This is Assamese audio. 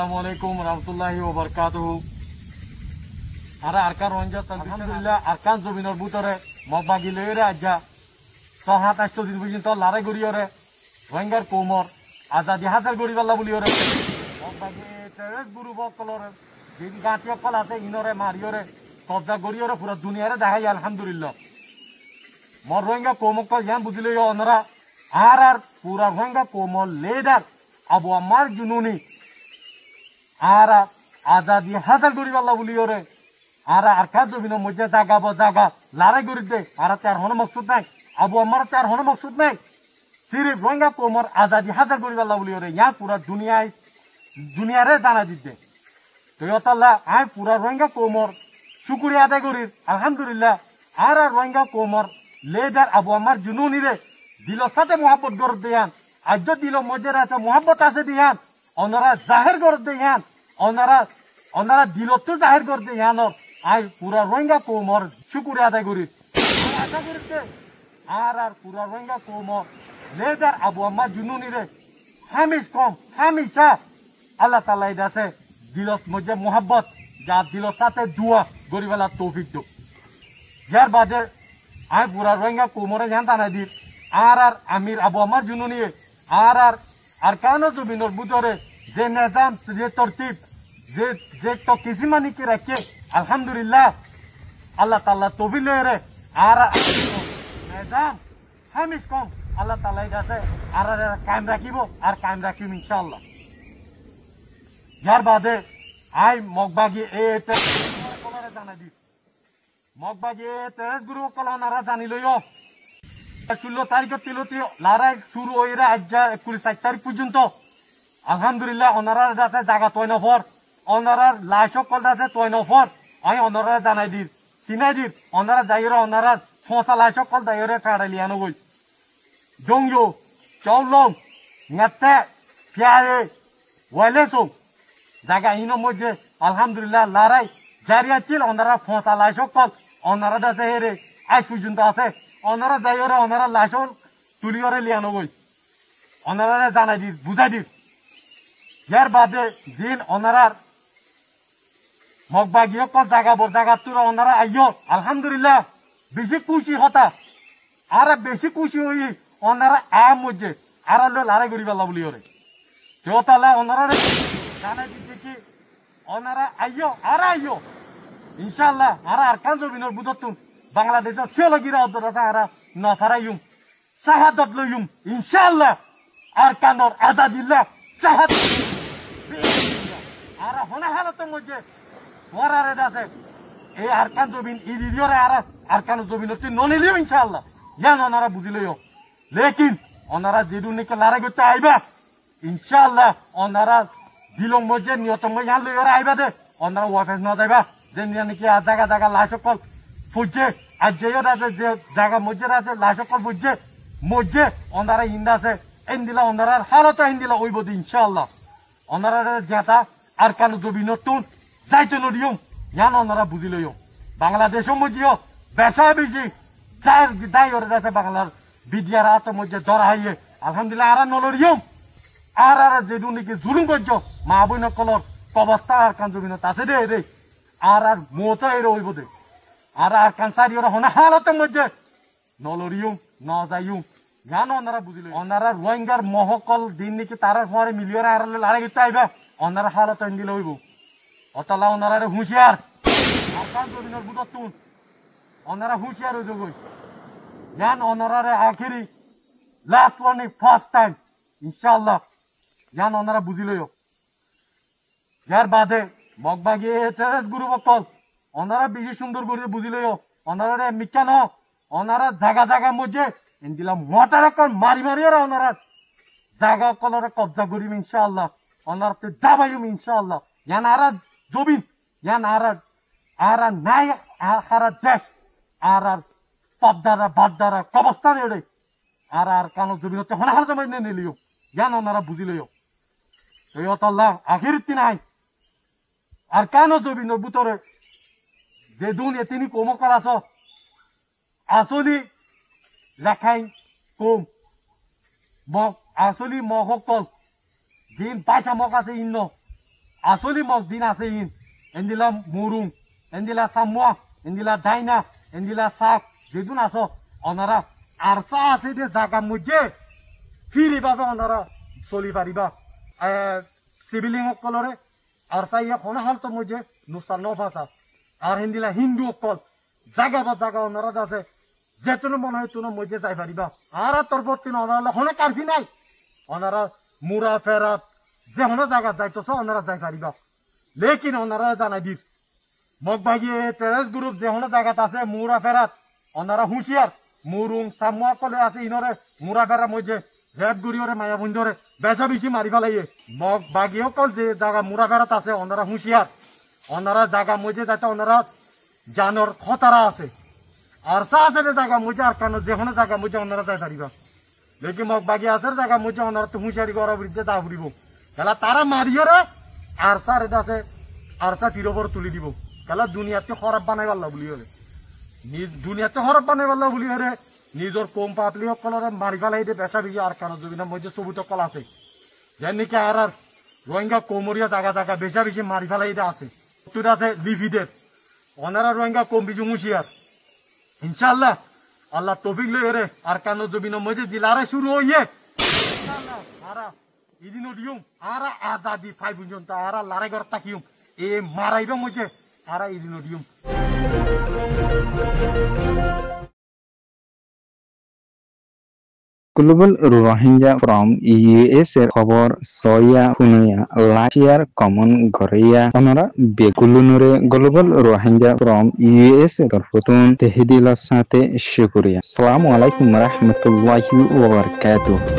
Assalamualaikum warahmatullahi wabarakatuh. Ara arkan ronja alhamdulillah arkan জমিনৰ ভিতৰে মগবাগি লয়ৰে আজা 6-7 দিন পৰ্যন্ত লাৰে গৰিয়ৰে রোহিঙ্গার কোমর আজাদি হাজার গরিবাল্লা বুলিয়রে মগবাগি টেরেস গুরু বকলরে দিন গাঁটিয়া কল আছে ইনরে মারিয়রে কবজা গরিয়রে পুরা দুনিয়ারে দেখাই আলহামদুলিল্লাহ মর রোহিঙ্গা কোমক ইয়ান বুঝিলে অনরা আর পুরা রোহিঙ্গা কোমল লেডার আবু আম্মার জুনুনি আর আজাদি হাজার গরিবাল্লা বুলিয়রে আর আরকা জমিন মধ্যে জাগা লারে গরিব দে আর তার হন মকসুদ নাই আবু আম্মার তার হন মকসুদ নাই সিরিফ রোহিঙ্গা কোমর আজাদি হাজার গরিবাল্লা বুলিয়রে ইয়া পুরা দুনিয়ারে জানা দিতে তো ইয়তাল্লাহ আই পুরা রোহিঙ্গা কোমর শুকুরিয়া আদায় করি আলহামদুলিল্লাহ আর রোহিঙ্গা কোমর লেডার আবু আম্মার জুনুনি রে দিলর সাথে মোহাব্বত গড় দেয়ান আজ দিল মধ্যে আছে মোহাব্বত আছে দিয়ান ওনারা জাহের গড় দেয়ান ওনারা দিলতো জাহের গড় দেয়ান আই পুরা রোহিঙ্গা কোমর শুকুরিয়া আদায় করি আশা করিতে আর পুরা রোহিঙ্গা কোমর লেডার আবু আম্মার জুনুনি রে হামেশা আল্লাহ তাআলা ইদাছে দিলত মধ্যে মোহাব্বত যা দিলর সাথে দুয়া গরিবালা তৌফিক দো যার বাদে আই পুরা রোহিঙ্গা কোমরে জানতা না দি আর আমির আবু আম্মার জুনুনি আর কানো জমিনের ভিতরে যে নিজাম যে তরতিব যে তো কিসিমানি কি রাখে আলহামদুলিল্লাহ আল্লাহ তাআলা তৌফিক লয়ে আর নিজাম হামিশ কম আল্লাহ তাআলা ইদাছে আর কায়েম রাখিব আর কায়েম রাখিব ইনশাআল্লাহ যার বাদে আই মগবাগি এতে কলরে জানা দি মগবাগি এতে গুরু কলনারা জানি লইও 16 তারিখে তিলতি লারাই শুরু হইরা আজা 29 তারিখ পর্যন্ত আলহামদুলিল্লাহ ওনারা আছে জায়গা তয় নফর ওনারা লাইশক কল আছে তয় নফর আই ওনারা জানাই দি সিনাই দি ওনারা যাইরা ওনারা ফসা লাইশক কল দাইরে কাড়ালিয়ানো গই দংজো চাউলং নাতে পিয়ারে ওয়ালেসো জায়গা ইনো মধ্যে আলহামদুলিল্লাহ লারাই জারিয়া ছিল ওনারা ফসা লাইশক কল ওনারা দাসে হেরে আজ পর্যন্ত আছে ওনারা যাইরে ওনারা লাইশক তুলিয়রে লিয়ানো গই ওনারা জানাই দি বুঝাই দি यार बादे दिन ओनारार मगबागियो को जागा तुरा ओनारा आइयो अल्हम्दुलिल्लाह बेशी खुशी होता आरा बेशी खुशी हुई ओनारा आ मुझे आरा लो लारे गरीबाल्ला बुलियोरे तो ताला ओनारा रे जाना दिते कि ओनारा आइयो इंशाल्लाह आरा अरकान जमिनर बुदतुन बांग्लादेश सेलगिरा अदरसा आरा नफारायुम शहादत लयुम इंशाल्लाह अरकानर आजादिल्लाह शहादत আর হনা হালত মধ্যে ওরারে আছে এই আরকান জমিন ইদিয়রে আর আরকান জমিন হচ্ছে ননিলিও ইনশাআল্লাহ জান ওনারা বুঝিলইও লেকিন ওনারা যেদুন নিকে লারে গতে আইবা ইনশাআল্লাহ ওনারা দিলং মধ্যে নিয়তম ইয়ান লইরা আইবা দে ওনারা ওয়াফেস না যাইবা যে নিকে আর জায়গা লাশকল ফুজে আর যেও আছে যে জায়গা মধ্যে আছে লাশকল ফুজে মধ্যে ওনারা ইন্দা আছে এন্দিলা ওনারা হালত এন্দিলা ওইবদি ইনশাআল্লাহ ওনারা যেটা আর কানো জমিনতুন যাইতে নদিও ইয়ান ওনারা বুঝিলইও বাংলাদেশও মধ্যেও বেসা বেশি যাই ওরে আছে বাংলার বিদ্যার হাত মধ্যে ধরা হইয়ে আলহামদুলিল্লাহ আর নলরিও আর যেদু নাকি জুলুম করছো মা বই নকলর অবস্থা আর কান জমিনত আছে রে আর মতো এর হইব দে আর কান সারি ওরা হনা হালতের মধ্যে নলরিও ন যাইও জানো ওনারা বুঝিল ওনারা রোহিঙ্গার মহকল দিন নাকি তারা পরে মিলিয়ন আর লাড়ে গিয়ে আইবা ওনারা হালত দিলে হইব অতলা ওনারা হুঁশিয়ার আরকান জমিনের বুদতুন ওনারা হুঁশিয়ার হইব গই জান ওনারা আখেরি লাস্ট ওয়ার্নিং ফার্স্ট টাইম ইনশাআল্লাহ জান ওনারা বুঝিলইও যার বাদে মগবাগি টেরেস গুরু বকল ওনারা বেশি সুন্দর করে বুঝিলইও ওনারা মিকান ওনারা জায়গা মধ্যে ইন্দিলা মোটারে কোন মারি ওরা ওনারা জায়গা কলরে কবজা করিম ইনশাআল্লাহ ওনারা তে দাবাইম ইনশাআল্লাহ ইয়ান আর জবিন ইয়ান আর নাই আর দেশ আর পদ্দারা বাদ্দারা কবস্থান এড়ে আর কানো জবিনতে হনাহার জমাই নিলিও ইয়ান ওনারা বুঝিলইও তো ইয়তাল্লাহ আখিরতি নাই আর কানো জবিনের ভিতরে যে দুনিয়া তিনি কম করাছ আসলি রাখাই কম আসলি মহকল দিন পাইছা মক আছে ইন্ন আসলি মগ দিন আছে এন্দিলা মুরুং এন্দিলা সামুয়া এন্দিলা ডাইনা এন্দিলা সাক যেদুন আছো অনারা আরসা আছে যে জায়গা মধ্যে ফিরিবা অনারা চলি পারিবা সিভিলিং সকলরে আরসা ইয়া কোন হালত মধ্যে নুসার নফাসা আর হিন্দিলা হিন্দু সকল জায়গা বা জায়গা ওনারা আছে যেতুন মনে হয় তুনো মধ্যে যাই পারিবা আর তোর পত্তি ওনারা হনে কারফি নাই ওনারা মুরা ফেরাত যে হনে জায়গা যাইতেছ ওনারা যাই পারিবা লেকিন ওনারা জানাই দিক মগ ভাগিয়ে টেরেস গ্রুপ যে হনে জায়গাত আছে মুরা ফেরাত ওনারা হুঁশিয়ার মুরুং সামুয়া কলে আছে ইনরে মুরা ফেরার মধ্যে রেপ গুড়িওরে মায়া বন্ধরে বেচা বেশি মারি ফেলাইয়ে মগ বাগি সকল যে জায়গা মুরা ফেরাত আছে ওনারা হুঁশিয়ার ওনারা জায়গা মধ্যে যাতে ওনারা জানোর খতরা আছে আর সা আছে জায়গা মধ্যে আর কেন যে কোনো জায়গা মধ্যে ওনারা যাই পারিবা লেকিন মগ বাগি আছে জায়গা মধ্যে ওনারা তো হুঁশিয়ারি করা বিরুদ্ধে যা ফুরিব খেলা তারা মারিয়রে আর সার এটা আছে আর সা তীর ওপর তুলি দিব খেলা দুনিয়াতে খরাব বানাই পারলা বলি হলে দুনিয়াতে খরাব বানাই পারলা বলি হলে নিজের কম পাতলি সকলরে মারি ফেলাই দিয়ে বেচা বেশি আর কেন জমিনের মধ্যে সবুজ কল আছে যেন নাকি আর রোহিঙ্গা কোমরিয়া জায়গা জায়গা বেচা বেশি মারি ফেলাই দিয়ে আছে তুই আছে লিভিদের ওনারা রোহিঙ্গা কম বেশি হুঁশিয়ার ইনশাল্লাহ আল্লাহ তৌফিক লই রে আর কেন জমিনের মধ্যে জিলারে শুরু হইয়ে আরা ইদিনো দিউম আরা আজাদি ফাই পর্যন্ত আরা লারে ঘর তাকিউম এ মারাইবে মধ্যে আরা ইদিনো দিউম Global Rohingya from US খবর সয়া শুনিয়া লাচিয়ার কমন ঘরিয়া অনরা বেকুলুনরে Global Rohingya from US তরফতুন তেহদিলার সাথে শুকরিয়া আসসালামু আলাইকুম ওয়া রাহমাতুল্লাহি ওয়া বারাকাতুহু।